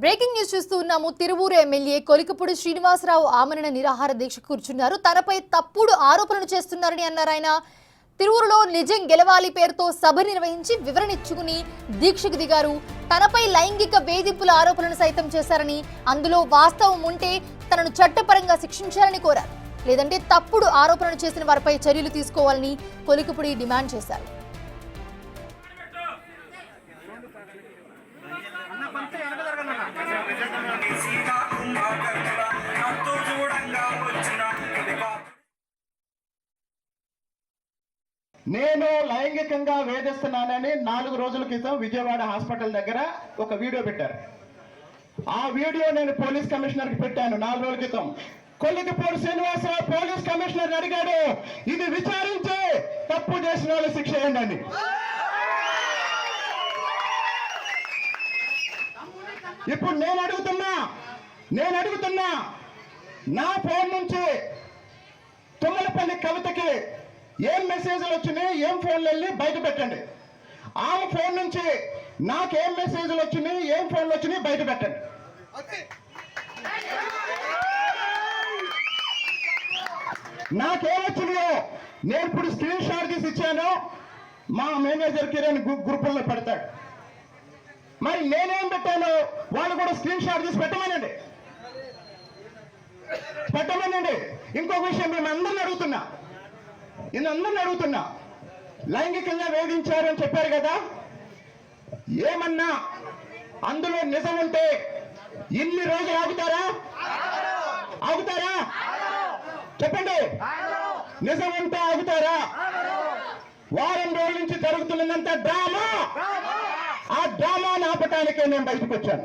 Breaking news చూస్తూ ఉన్నాము. Tiruvuru MLA Kolikapudi Srinivasarao ఆమరణ నిరాహార దీక్ష కూర్చున్నారు. తనపై తప్పుడు ఆరోపణలు చేస్తున్నారని అన్నారు ఆయన. తిరువూరులో నిజం గెలవాలి పేరుతో సభ నిర్వహించి వివరణ ఇచ్చుకుని దీక్షకు దిగారు. తనపై లైంగిక వేధింపుల ఆరోపణలు సైతం చేశారని, అందులో వాస్తవం ఉంటే తనను చట్టపరంగా శిక్షించాలని కోరారు. లేదంటే తప్పుడు ఆరోపణలు చేసిన వారిపై చర్యలు తీసుకోవాలని కొలికపూడి డిమాండ్ చేశారు. నేను లైంగికంగా వేధిస్తున్నానని 4 రోజుల క్రితం విజయవాడ హాస్పిటల్ దగ్గర ఒక వీడియో పెట్టారు. ఆ వీడియో నేను పోలీస్ కమిషనర్కి పెట్టాను 4 రోజుల క్రితం. కొలికపూడి శ్రీనివాసరావు పోలీస్ కమిషనర్ అడిగాడు, ఇది విచారించి తప్పు చేసిన వాళ్ళు శిక్ష ఏంటని. ఇప్పుడు నేను అడుగుతున్నా నా ఫోన్ నుంచి తుమ్మలపల్లి కవితకి ఏం మెసేజ్లు వచ్చినాయి, ఏం ఫోన్లు వెళ్ళి బయట పెట్టండి. ఆమె ఫోన్ నుంచి నాకేం మెసేజ్లు వచ్చినాయి, ఏం ఫోన్లు వచ్చినాయి బయట పెట్టండి. నాకేమొచ్చినాయో నేను ఇప్పుడు స్క్రీన్ షాట్ తీసి ఇచ్చాను. మా మేనేజర్ కిరణ్ గ్రూపుల్లో పెడతాడు. మరి నేనేం పెట్టాను వాళ్ళు కూడా స్క్రీన్ షాట్ తీసి పెట్టమనండి. ఇంకొక విషయం మేము అందరిని అడుగుతున్నా, లైంగికంగా వేధించారని చెప్పారు కదా, ఏమన్నా అందులో నిజం ఉంటే ఇన్ని రోజులు ఆగుతారా? చెప్పండి, నిజం ఉంటే ఆగుతారా? వారం రోజుల నుంచి జరుగుతున్నదంతా డ్రామా. ఆ డ్రామాను ఆపటానికే నేను బయటకు వచ్చాను.